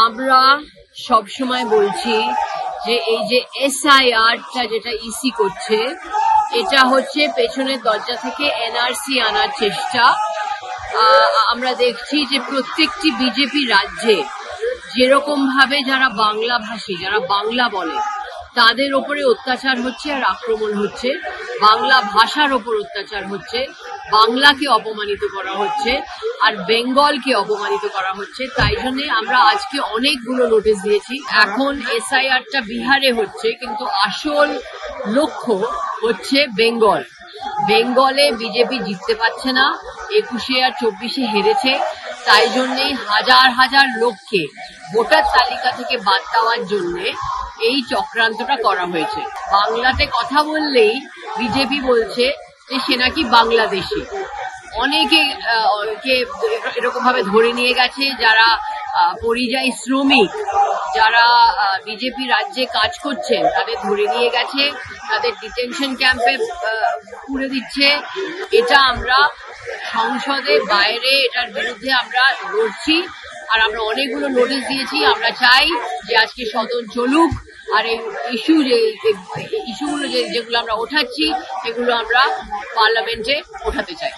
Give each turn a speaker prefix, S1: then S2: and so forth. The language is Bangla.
S1: আমরা সব সময় বলছি যে এই যে এসআইআরটা যেটা ইসি করছে, এটা হচ্ছে পেছনের দরজা থেকে এনআরসি আনার চেষ্টা। আমরা দেখছি যে প্রত্যেকটি বিজেপি রাজ্যে যেরকম ভাবে যারা বাংলা ভাষী, যারা বাংলা বলে, তাদের ওপরে অত্যাচার হচ্ছে আর আক্রমণ হচ্ছে, বাংলা ভাষার ওপর অত্যাচার হচ্ছে, বাংলাকে অপমানিত করা হচ্ছে আর বেঙ্গলকে অপমানিত করা হচ্ছে। তাই জন্য আমরা আজকে অনেকগুলো নোটিশ দিয়েছি। এখন এসআইআরটা বিহারে হচ্ছে, কিন্তু আসল লক্ষ্য হচ্ছে বেঙ্গল। বেঙ্গলে বিজেপি জিততে পারছে না, 21 আর 24 হেরেছে। তাই জন্যেই হাজার হাজার লোককে ভোটার তালিকা থেকে বাদ দেওয়ার জন্য এই চক্রান্তটা করা হয়েছে। বাংলাতে কথা বললেই বিজেপি বলছে যে সে নাকি বাংলাদেশি। অনেকে এরকম ভাবে ধরে নিয়ে গেছে, যারা পরিযায়ী শ্রমিক, যারা বিজেপি রাজ্যে কাজ করছেন, তাদের ধরে নিয়ে গেছে, তাদের ডিটেনশন ক্যাম্পে পুরে দিচ্ছে। এটা আমরা সংসদের বাইরে এটার বিরুদ্ধে আমরা লড়ছি আর আমরা অনেকগুলো নোটিশ দিয়েছি। আমরা চাই যে আজকে সদন চলুক আর এই ইস্যুগুলো যেগুলো আমরা ওঠাচ্ছি সেগুলো আমরা পার্লামেন্টে ওঠাতে চাই।